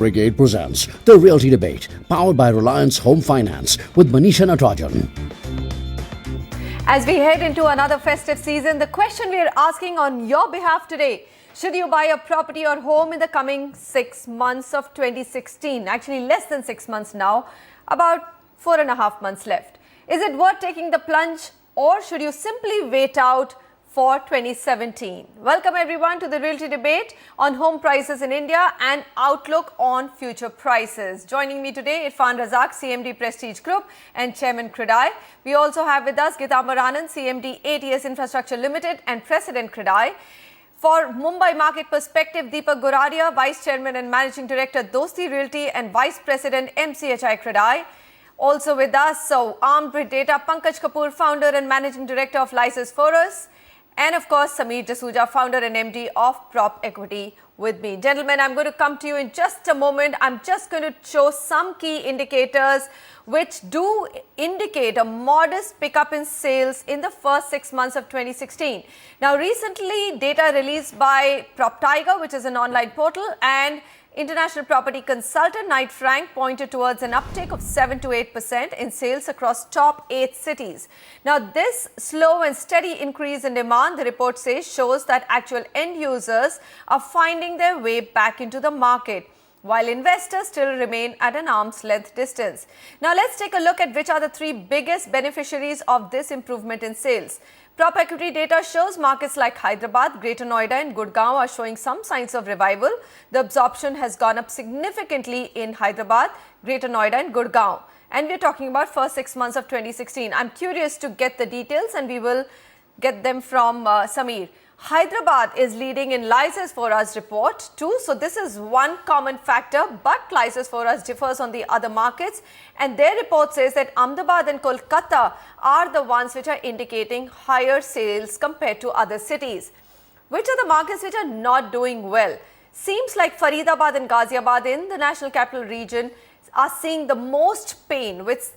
Brigade presents The Realty Debate, powered by Reliance Home Finance with Manisha Natarajan. As we head into another festive season, the question we are asking on your behalf today: should you buy a property or home in the coming 6 months of 2016? Actually, less than 6 months now, about 4.5 months left. Is it worth taking the plunge, or should you simply wait out for 2017? Welcome everyone to the Realty Debate on home prices in India and outlook on future prices. Joining me today, Irfan Razak, CMD Prestige Group and Chairman CREDAI. We also have with us Gitambar Anand, CMD ATS Infrastructure Limited and President CREDAI. For Mumbai market perspective, Deepak Goradia, Vice Chairman and Managing Director, Dosti Realty and Vice President, MCHI CREDAI. Also with us, armed with data, Pankaj Kapoor, Founder and Managing Director of Lysis Forus. And of course, Sameer Jasuja, Founder and MD of Prop Equity with me. Gentlemen, I'm going to come to you in just a moment. I'm just going to show some key indicators which do indicate a modest pickup in sales in the first 6 months of 2016. Now, recently, data released by Prop Tiger, which is an online portal, and international property consultant Knight Frank pointed towards an uptick of 7 to 8% in sales across top 8 cities. Now, this slow and steady increase in demand, the report says, shows that actual end users are finding their way back into the market, while investors still remain at an arm's length distance. Now, let's take a look at which are the 3 biggest beneficiaries of this improvement in sales. Prop equity data shows markets like Hyderabad, Greater Noida and Gurgaon are showing some signs of revival. The absorption has gone up significantly in Hyderabad, Greater Noida and Gurgaon. And we're talking about first 6 months of 2016. I'm curious to get the details and we will get them from Sameer. Hyderabad is leading in Lysis Forus report too. So this is one common factor, but Lysis Forus differs on the other markets. And their report says that Ahmedabad and Kolkata are the ones which are indicating higher sales compared to other cities. Which are the markets which are not doing well? Seems like Faridabad and Ghaziabad in the National Capital Region are seeing the most pain with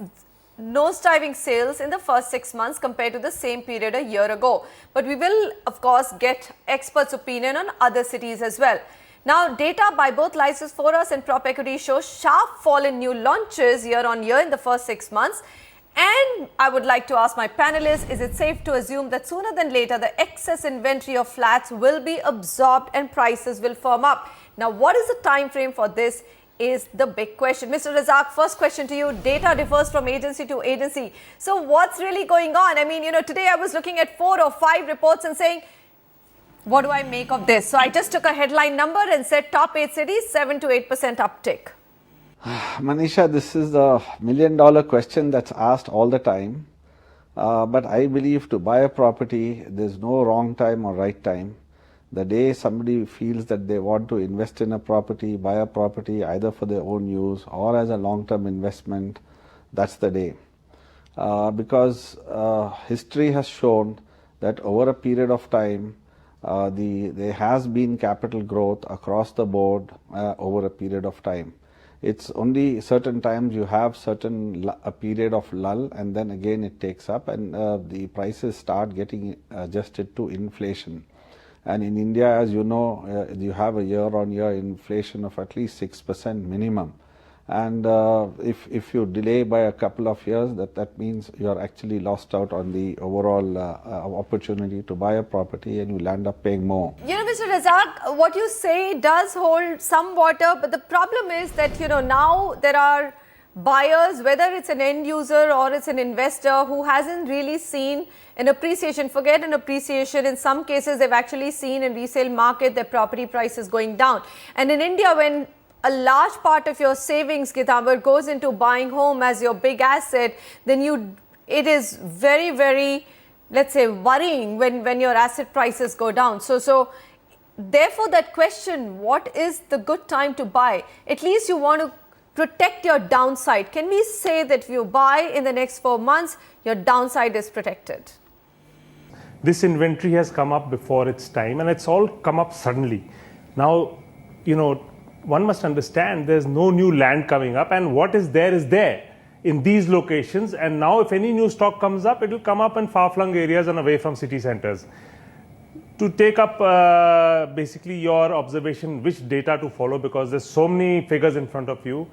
nosediving sales in the first 6 months compared to the same period a year ago. But we will, of course, get experts' opinion on other cities as well. Now, data by both Lysis Forus and Prop Equity shows sharp fall in new launches year on year in the first 6 months. And I would like to ask my panelists, is it safe to assume that sooner than later the excess inventory of flats will be absorbed and prices will firm up? Now, what is the time frame for this is the big question. Mr. Razak, first question to you. Data differs from agency to agency. So what's really going on? I mean, today I was looking at 4 or 5 reports and saying, what do I make of this? So I just took a headline number and said top 8 cities, 7 to 8% uptick. Manisha, this is the million-dollar question that's asked all the time. But I believe to buy a property, there's no wrong time or right time. The day somebody feels that they want to invest in a property, buy a property either for their own use or as a long-term investment, that's the day. Because history has shown that over a period of time, there has been capital growth across the board over a period of time. It's only certain times you have a period of lull and then again it takes up and the prices start getting adjusted to inflation. And in India, as you know, you have a year-on-year inflation of at least 6% minimum. And if you delay by a couple of years, that means you are actually lost out on the overall opportunity to buy a property and you'll end up paying more. Mr. Razak, what you say does hold some water, but the problem is that, now there are buyers, whether it's an end user or it's an investor who hasn't really seen an appreciation. Forget an appreciation. In some cases, they've actually seen in resale market their property prices going down. And in India, when a large part of your savings, Gitambar, goes into buying home as your big asset, then it is very, very, let's say, worrying when your asset prices go down. So therefore, that question, what is the good time to buy? At least you want to protect your downside. Can we say that if you buy in the next 4 months, your downside is protected? This inventory has come up before its time and it's all come up suddenly. Now, one must understand there's no new land coming up and what is there in these locations. And now if any new stock comes up, it will come up in far-flung areas and away from city centers. to take up basically your observation, which data to follow, because there's so many figures in front of you.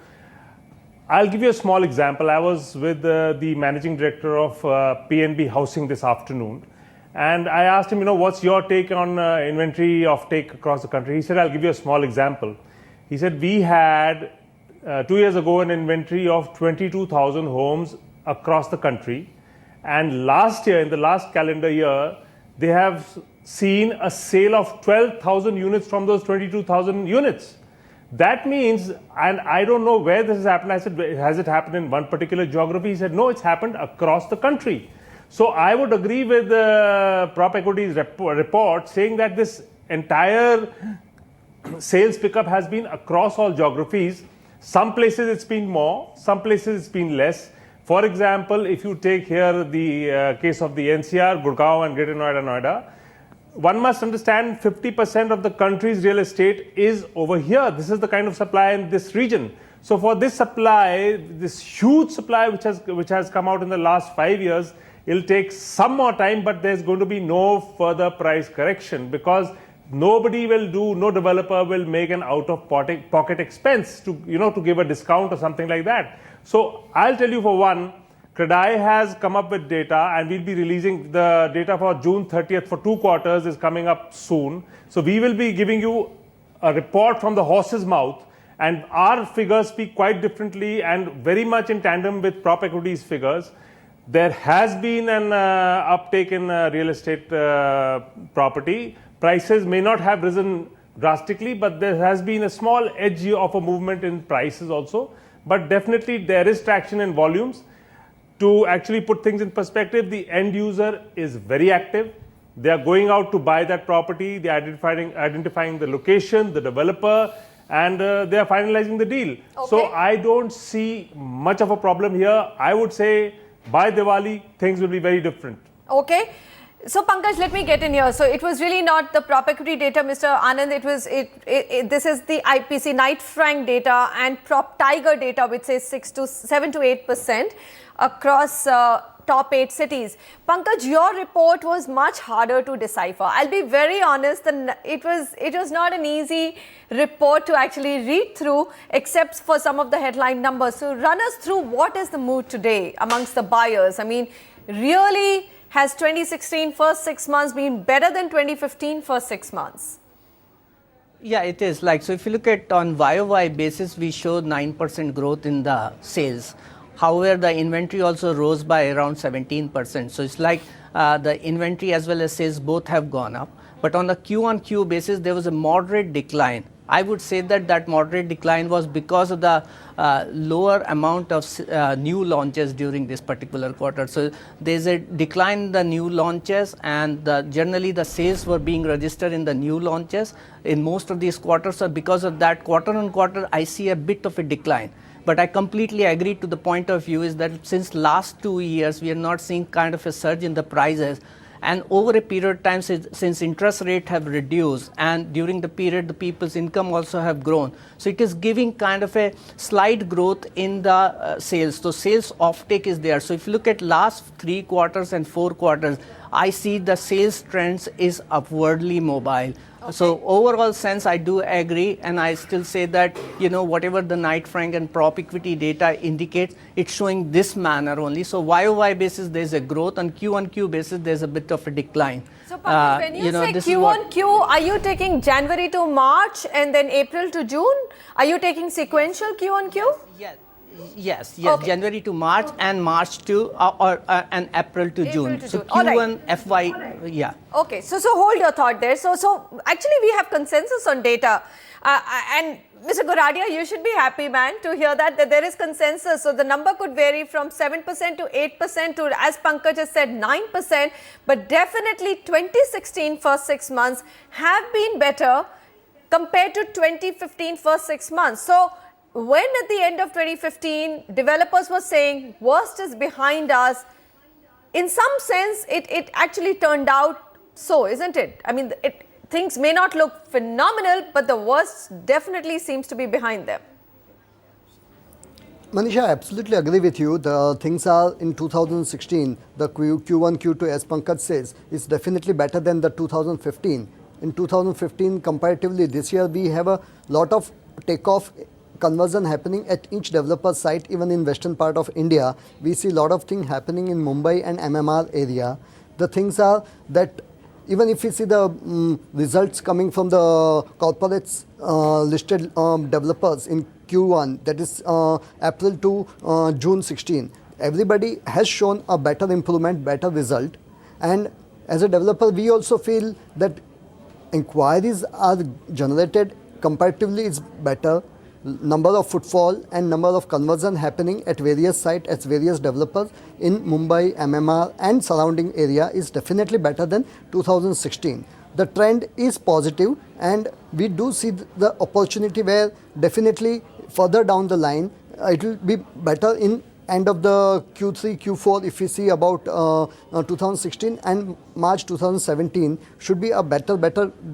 I'll give you a small example. I was with the managing director of PNB Housing this afternoon, and I asked him, what's your take on inventory offtake across the country? He said, I'll give you a small example. He said, we had 2 years ago an inventory of 22,000 homes across the country, and last year, in the last calendar year, they have seen a sale of 12,000 units from those 22,000 units. That means, and I don't know where this has happened. I said, has it happened in one particular geography? He said, no, it's happened across the country. So I would agree with the Prop Equities report saying that this entire sales pickup has been across all geographies. Some places it's been more, some places it's been less. For example, if you take here the case of the NCR, Gurgaon and Greater Noida, one must understand 50% of the country's real estate is over here. This is the kind of supply in this region. So for this supply, this huge supply which has come out in the last 5 years, it'll take some more time, but there's going to be no further price correction, because nobody will do, no developer will make an out-of-pocket expense to give a discount or something like that. So I'll tell you, for one, CREDAI has come up with data, and we'll be releasing the data for June 30th for 2 quarters is coming up soon. So we will be giving you a report from the horse's mouth, and our figures speak quite differently and very much in tandem with Prop Equities figures. There has been an uptake in real estate property. Prices may not have risen drastically, but there has been a small edge of a movement in prices also. But definitely there is traction in volumes. To actually put things in perspective, the end user is very active. They are going out to buy that property. They are identifying the location, the developer, and they are finalizing the deal. Okay. So I don't see much of a problem here. I would say by Diwali, things will be very different. Okay. So Pankaj, let me get in here. So it was really not the Prop Equity data, Mr. Anand. This is the IPC Knight Frank data and Prop Tiger data, which says 7 to 8% across top 8 cities. Pankaj, your report was much harder to decipher. I'll be very honest, it was not an easy report to actually read through, except for some of the headline numbers. So run us through, what is the mood today amongst the buyers? I mean, really, has 2016 first 6 months been better than 2015 first 6 months? Yeah, it is. So if you look at on YOY basis, we showed 9% growth in the sales. However, the inventory also rose by around 17%. So it's the inventory as well as sales both have gone up. But on the Q-on-Q basis, there was a moderate decline. I would say that moderate decline was because of the lower amount of new launches during this particular quarter. So there's a decline in the new launches, and generally the sales were being registered in the new launches in most of these quarters. So because of that, quarter on quarter, I see a bit of a decline. But I completely agree to the point of view is that since last 2 years, we are not seeing kind of a surge in the prices. And over a period of time, since interest rates have reduced, and during the period, the people's income also have grown. So it is giving kind of a slight growth in the sales. So sales offtake is there. So if you look at last 3 quarters and 4 quarters, I see the sales trends is upwardly mobile. Okay. So overall sense, I do agree, and I still say that, whatever the Knight Frank and Prop Equity data indicates, it's showing this manner only. So YOY basis, there's a growth. On Q-on-Q basis, there's a bit of a decline. So Pankaj, when you say Q-on-Q, are you taking January to March and then April to June? Are you taking sequential Q-on-Q? Yes. Okay. January to March and March to and April to June. So Q1 FY, yeah. Okay, so hold your thought there. So actually we have consensus on data, and Mr. Goradia, you should be happy, man, to hear that there is consensus. So the number could vary from 7% to 8% to, as Pankaj has said, 9%. But definitely 2016 first 6 months have been better compared to 2015 first 6 months. So when at the end of 2015, developers were saying worst is behind us, in some sense, it actually turned out so, isn't it? I mean, things may not look phenomenal, but the worst definitely seems to be behind them. Manisha, I absolutely agree with you. The things are in 2016, the Q1, Q2, as Pankaj says, is definitely better than the 2015. In 2015, comparatively, this year we have a lot of takeoff conversion happening at each developer site, even in western part of India. We see a lot of things happening in Mumbai and MMR area. The things are that even if we see the results coming from the corporates listed developers in Q1, that is April to June 16, everybody has shown a better improvement, better result. And as a developer, we also feel that inquiries are generated comparatively is better. Number of footfall and number of conversion happening at various sites, at various developers in Mumbai, MMR and surrounding area is definitely better than 2016. The trend is positive and we do see the opportunity where definitely further down the line it will be better in end of the Q3, Q4 if we see about 2016 and March 2017 should be a better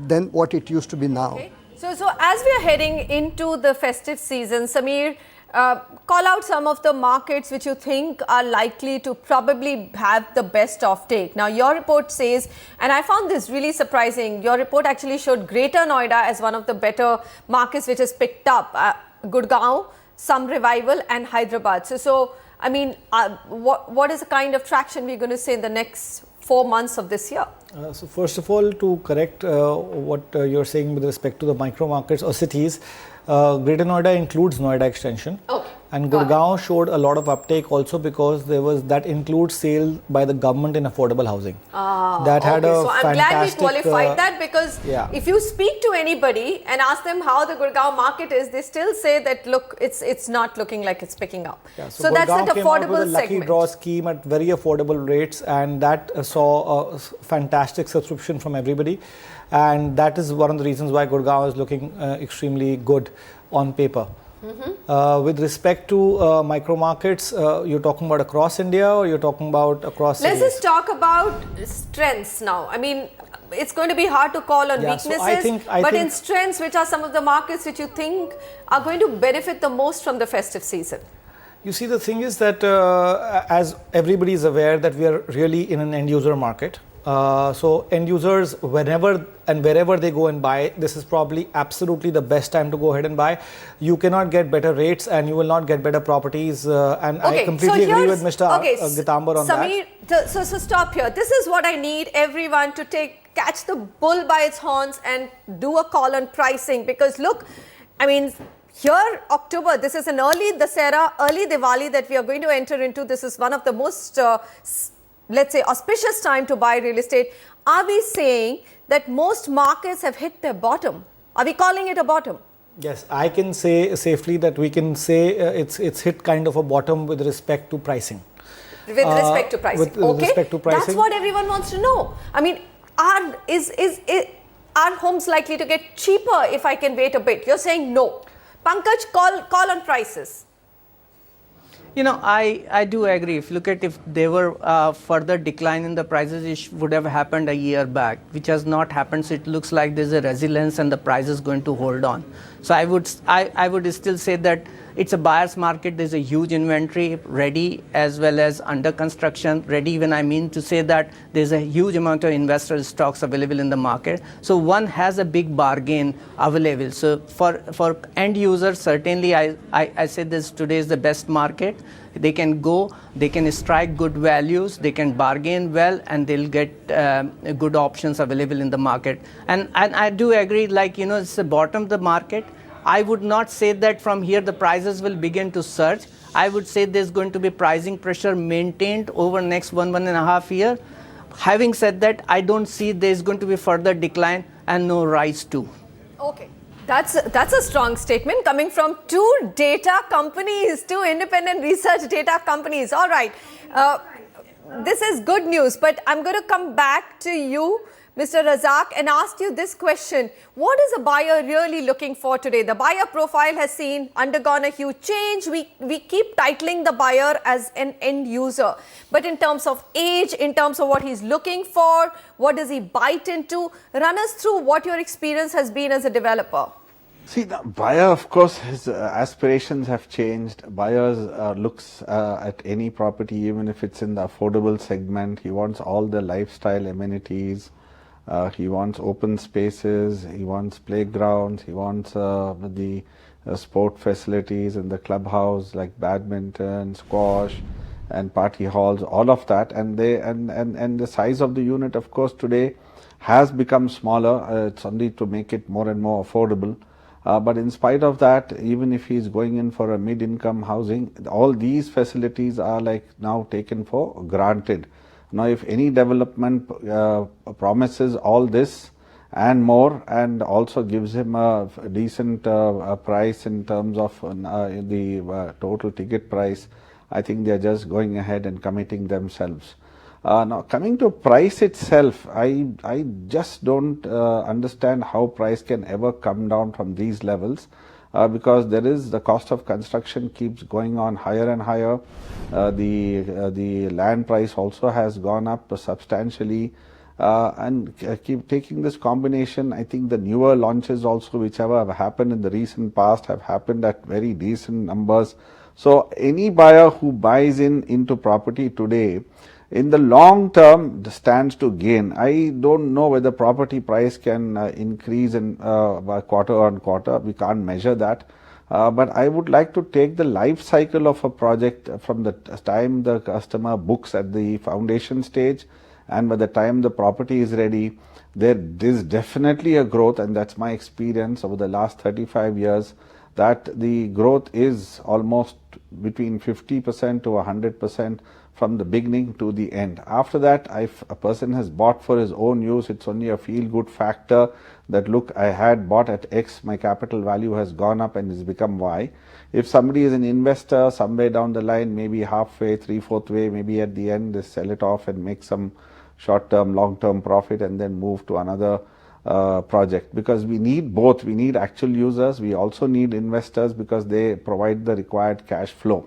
than what it used to be now. Okay. So as we are heading into the festive season, Samir, call out some of the markets which you think are likely to probably have the best offtake. Now, your report says, and I found this really surprising, your report actually showed Greater Noida as one of the better markets which has picked up, Gurgaon, some revival and Hyderabad. So I mean, what is the kind of traction we're going to see in the next 4 months of this year? So first of all, to correct what you're saying with respect to the micro markets or cities, Greater Noida includes Noida Extension. Okay. And Gurgaon showed a lot of uptake also because that includes sale by the government in affordable housing. That had a so I'm glad we qualified that because if you speak to anybody and ask them how the Gurgaon market is, they still say that look, it's not looking like it's picking up. Yeah, so that's an affordable segment. Lucky draw scheme at very affordable rates, and that saw a fantastic subscription from everybody. And that is one of the reasons why Gurgaon is looking extremely good on paper. With respect to micro markets, you're talking about across India or you're talking about across Let's cities? just talk about strengths now. I mean, it's going to be hard to call on weaknesses, so I but think in strengths, which are some of the markets which you think are going to benefit the most from the festive season? You see, the thing is that as everybody is aware that we are really in an end user market. So end users, whenever and wherever they go and buy, this is probably absolutely the best time to go ahead and buy. You cannot get better rates and you will not get better properties. And I completely agree with Mr. Gitambar on Samir, that. So stop here. This is what I need everyone to catch the bull by its horns and do a call on pricing. Because look, I mean, here, October, this is an early Dussehra, early Diwali that we are going to enter into. This is one of the most let's say, auspicious time to buy real estate. Are we saying that most markets have hit their bottom? Are we calling it a bottom? Yes, I can say safely that we can say it's hit kind of a bottom with respect to pricing. With respect to pricing. With respect to pricing. That's what everyone wants to know. I mean, are homes likely to get cheaper if I can wait a bit? You're saying no. Pankaj, call on prices. You know, I do agree. If you look at if there were further decline in the prices, it would have happened a year back, which has not happened. So it looks like there's a resilience and the price is going to hold on. So I would still say that it's a buyer's market. There's a huge inventory ready as well as under construction. Ready, even I mean to say that there's a huge amount of investor stocks available in the market. So one has a big bargain available. So for end users, certainly I say this today is the best market. They can go, they can strike good values, they can bargain well, and they'll get good options available in the market. And I do agree, like, you know, it's the bottom of the market. I would not say that from here the prices will begin to surge. I would say there's going to be pricing pressure maintained over next 1.5 years. Having said that, I don't see there's going to be further decline and no rise too. Okay. That's a strong statement coming from two data companies, two independent research data companies. All right. This is good news, but I'm going to come back to you, Mr. Razak, and ask you this question. What is a buyer really looking for today? The buyer profile has undergone a huge change. We keep titling the buyer as an end user. But in terms of age, in terms of what he's looking for, what does he bite into? Run us through what your experience has been as a developer. See, the buyer, of course, his aspirations have changed. Buyers looks at any property, even if it's in the affordable segment. He wants all the lifestyle amenities. He wants open spaces. He wants playgrounds. He wants the sport facilities in the clubhouse like badminton, squash, and party halls. All of that, and the size of the unit, of course, today has become smaller. It's only to make it more and more affordable. But in spite of that, even if he's going in for a mid-income housing, all these facilities are like now taken for granted. Now, if any development promises all this and more, and also gives him a decent price in terms of the total ticket price, I think they're just going ahead and committing themselves. Now, coming to price itself, I just don't understand how price can ever come down from these levels, because there is the cost of construction keeps going on higher and higher. The land price also has gone up substantially, and keep taking this combination. I think the newer launches also, whichever have happened in the recent past, have happened at very decent numbers. So any buyer who buys into property today, in the long term, stands to gain. I don't know whether property price can increase by quarter on quarter. We can't measure that. But I would like to take the life cycle of a project from the time the customer books at the foundation stage, and by the time the property is ready. There is definitely a growth, and that's my experience over the last 35 years, that the growth is almost between 50% to 100% from the beginning to the end. After that, if a person has bought for his own use, it's only a feel-good factor that, look, I had bought at X, my capital value has gone up and has become Y. If somebody is an investor, somewhere down the line, maybe halfway, 3/4 way, maybe at the end, they sell it off and make some short-term, long-term profit and then move to another project. Because we need both. We need actual users. We also need investors because they provide the required cash flow.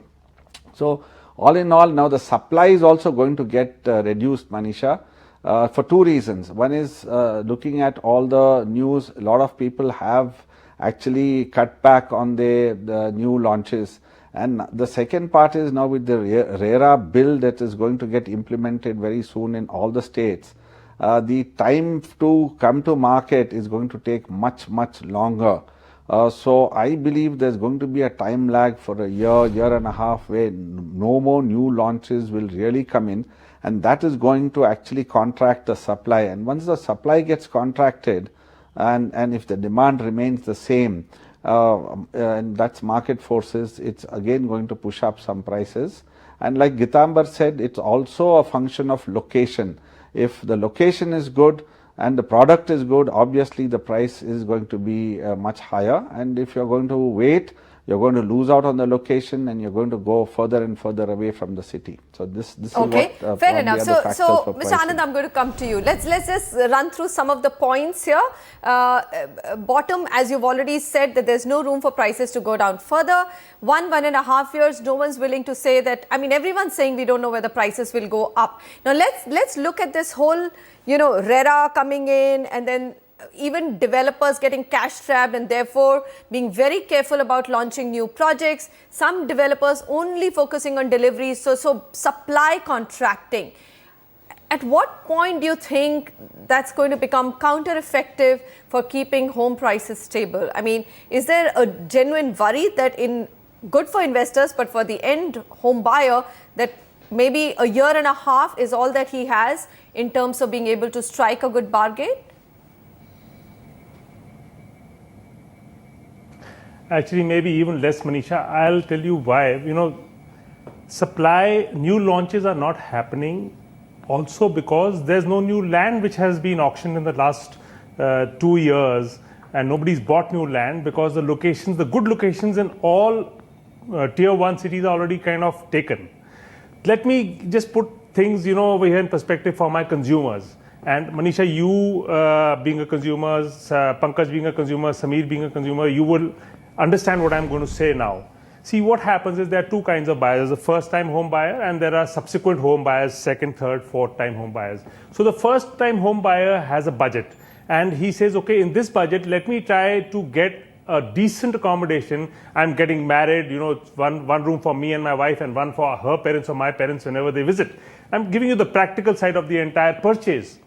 So, all in all, now the supply is also going to get reduced, Manisha, for two reasons. One is looking at all the news, a lot of people have actually cut back on the new launches. And the second part is now with the RERA bill that is going to get implemented very soon in all the states, the time to come to market is going to take much, much longer. So I believe there's going to be a time lag for a year and a half, where no more new launches will really come in, and that is going to actually contract the supply. And once the supply gets contracted, and if the demand remains the same, and that's market forces, it's again going to push up some prices. And like Gitambar said, it's also a function of location. If the location is good and the product is good, obviously the price is going to be much higher. And if you're going to wait, you're going to lose out on the location, and you're going to go further and further away from the city. So this okay, is what fair enough. So Mr. pricing. Anand, I'm going to come to you. Let's just run through some of the points here. Bottom, as you've already said, that there's no room for prices to go down further. 1.5 years, no one's willing to say that. I mean, everyone's saying we don't know whether prices will go up. Now let's look at this whole, RERA coming in, and then even developers getting cash strapped and therefore being very careful about launching new projects. Some developers only focusing on deliveries, so supply contracting. At what point do you think that's going to become counter-effective for keeping home prices stable? I mean, is there a genuine worry that good for investors, but for the end home buyer, that maybe a year and a half is all that he has in terms of being able to strike a good bargain? Actually, maybe even less, Manisha. I'll tell you why. Supply, new launches are not happening also because there's no new land which has been auctioned in the last 2 years, and nobody's bought new land because the good locations in all tier 1 cities are already kind of taken. Let me just put things, over here in perspective for my consumers. And Manisha, you being a consumer, Pankaj being a consumer, Sameer being a consumer, you will understand what I'm going to say now. See, what happens is there are two kinds of buyers. There's a first-time home buyer, and there are subsequent home buyers, second, third, fourth-time home buyers. So the first-time home buyer has a budget, and he says, okay, in this budget, let me try to get a decent accommodation. I'm getting married, one room for me and my wife and one for her parents or my parents whenever they visit. I'm giving you the practical side of the entire purchase.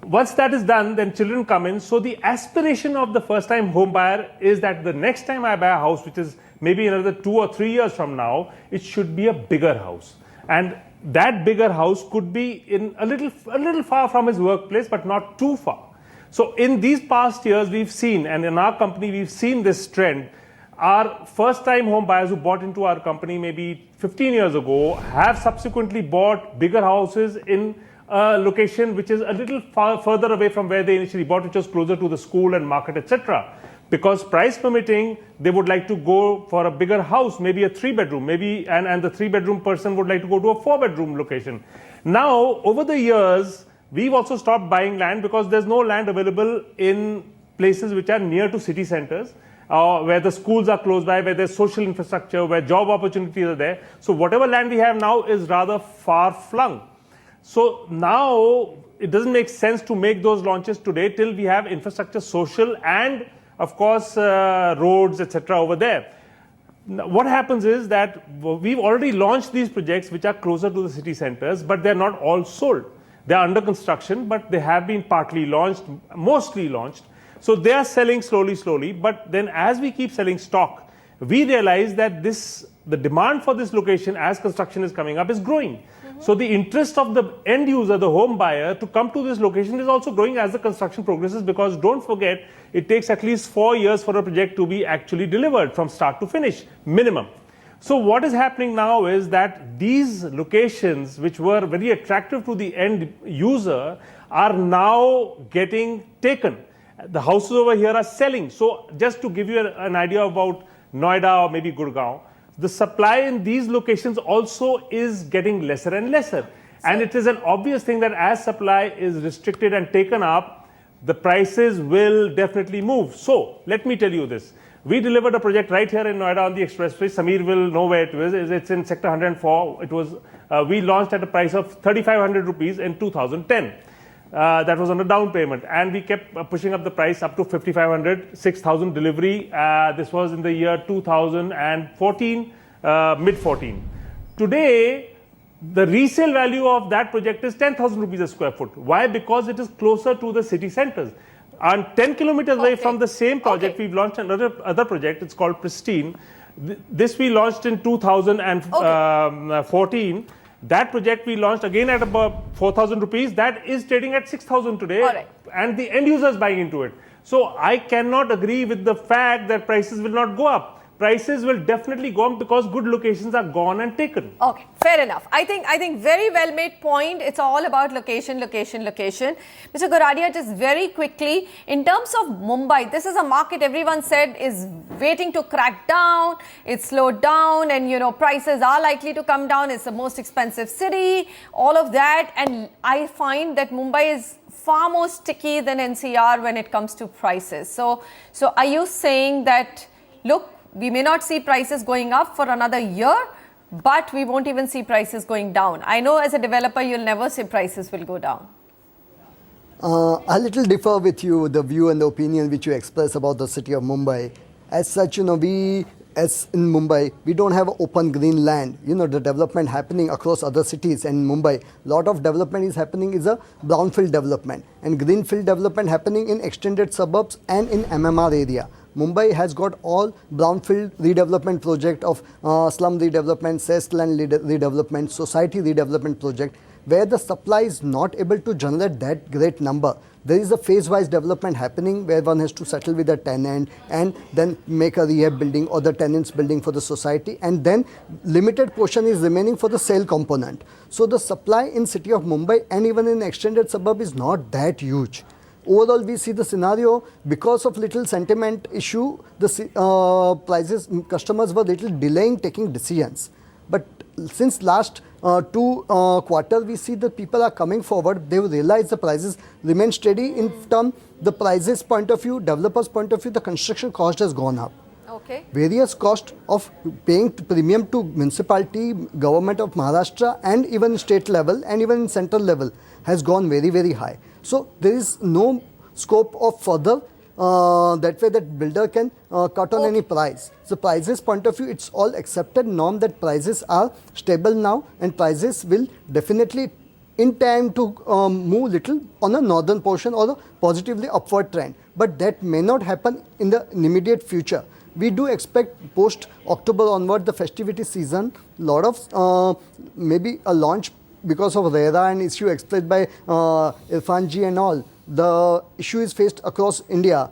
Once that is done, then children come in. So the aspiration of the first-time home buyer is that the next time I buy a house, which is maybe another 2 or 3 years from now, it should be a bigger house. And that bigger house could be in a little far from his workplace, but not too far. So in these past years, we've seen, and in our company, we've seen this trend. Our first-time home buyers who bought into our company maybe 15 years ago have subsequently bought bigger houses in a location which is a little further away from where they initially bought, which was closer to the school and market, etc. Because price permitting, they would like to go for a bigger house, maybe a 3-bedroom, and the 3-bedroom person would like to go to a 4-bedroom location. Now, over the years, we've also stopped buying land because there's no land available in places which are near to city centers, where the schools are close by, where there's social infrastructure, where job opportunities are there. So whatever land we have now is rather far flung. So now it doesn't make sense to make those launches today till we have infrastructure, social, and of course roads, etc. over there. Now, what happens is that we've already launched these projects which are closer to the city centers, but they're not all sold. They're under construction, but they have been partly launched, mostly launched. So they are selling slowly, but then as we keep selling stock, we realize that the demand for this location as construction is coming up is growing. So the interest of the end user, the home buyer, to come to this location is also growing as the construction progresses, because don't forget, it takes at least 4 years for a project to be actually delivered from start to finish, minimum. So what is happening now is that these locations, which were very attractive to the end user, are now getting taken. The houses over here are selling. So just to give you an idea about Noida or maybe Gurgaon, the supply in these locations also is getting lesser and lesser. And it is an obvious thing that as supply is restricted and taken up, the prices will definitely move. So let me tell you this. We delivered a project right here in Noida on the expressway. Samir will know where it is. It's in Sector 104. It was, we launched at a price of 3,500 rupees in 2010. That was on a down payment, and we kept pushing up the price up to 5,500, 6,000 delivery. This was in the year 2014, mid-14. Today, the resale value of that project is 10,000 rupees a square foot. Why? Because it is closer to the city centers. And 10 kilometers away from the same project, we've launched another project. It's called Pristine. This we launched in 2014. That project we launched again at about 4,000 rupees. That is trading at 6,000 today. And the end user is buying into it. So I cannot agree with the fact that prices will not go up. Prices will definitely go up because good locations are gone and taken. Okay, fair enough. I think very well made point. It's all about location. Mr. Goradia, just very quickly, in terms of Mumbai, this is a market everyone said is waiting to crack down. It's slowed down, and prices are likely to come down. It's the most expensive city, all of that. And I find that Mumbai is far more sticky than NCR when it comes to prices. So are you saying that, look, we may not see prices going up for another year, but we won't even see prices going down? I know as a developer, you'll never say prices will go down. A little differ with you, the view and the opinion which you express about the city of Mumbai. As such, as in Mumbai, we don't have open green land. The development happening across other cities, and in Mumbai, lot of development is happening is a brownfield development, and greenfield development happening in extended suburbs and in MMR area. Mumbai has got all brownfield redevelopment project of slum redevelopment, cessed land redevelopment, society redevelopment project, where the supply is not able to generate that great number. There is a phase-wise development happening where one has to settle with a tenant and then make a rehab building or the tenants building for the society, and then limited portion is remaining for the sale component. So the supply in city of Mumbai and even in extended suburb is not that huge. Overall, we see the scenario because of little sentiment issue, the customers were little delaying taking decisions. But since last 2 quarters, we see that people are coming forward. They realize the prices remain steady in terms the prices point of view, developers point of view. The construction cost has gone up. Okay. Various cost of paying premium to municipality, government of Maharashtra, and even state level and even central level has gone very, very high. So there is no scope of further that way that builder can cut on any price. So prices point of view, it's all accepted norm that prices are stable now, and prices will definitely in time to move little on a northern portion or a positively upward trend. But that may not happen in the immediate future. We do expect post October onward the festivity season, lot of maybe a launch because of RERA and issue expressed by Irfan ji and all. The issue is faced across India.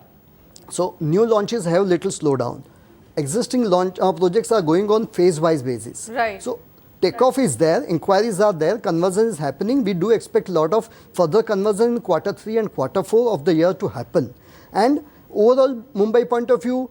So new launches have little slowdown. Existing launch projects are going on phase-wise basis. Right. So takeoff is there, inquiries are there, conversion is happening. We do expect a lot of further conversion in Q3 and Q4 of the year to happen. And overall Mumbai point of view,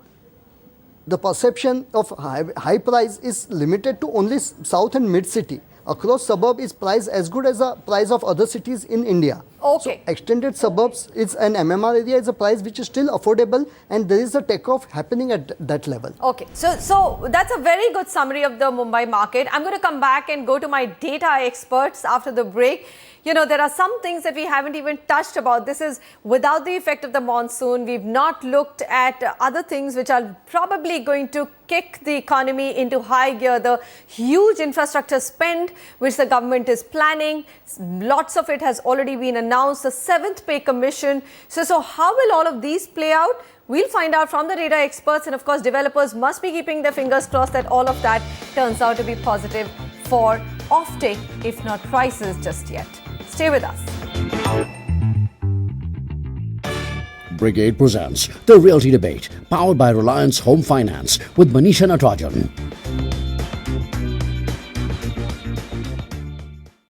the perception of high price is limited to only south and mid city. Across suburb is price as good as the price of other cities in India. Okay. So extended suburbs is an MMR area is a price which is still affordable, and there is a takeoff happening at that level. Okay, so that's a very good summary of the Mumbai market. I'm going to come back and go to my data experts after the break. You know, there are some things that we haven't even touched about. This is without the effect of the monsoon. We've not looked at other things which are probably going to kick the economy into high gear. The huge infrastructure spend which the government is planning, lots of it has already been announced. The 7th pay commission. So how will all of these play out? We'll find out from the data experts, and of course developers must be keeping their fingers crossed that all of that turns out to be positive for offtake, if not prices just yet. Stay with us. Brigade presents The Realty Debate, powered by Reliance Home Finance with Manisha Natarajan.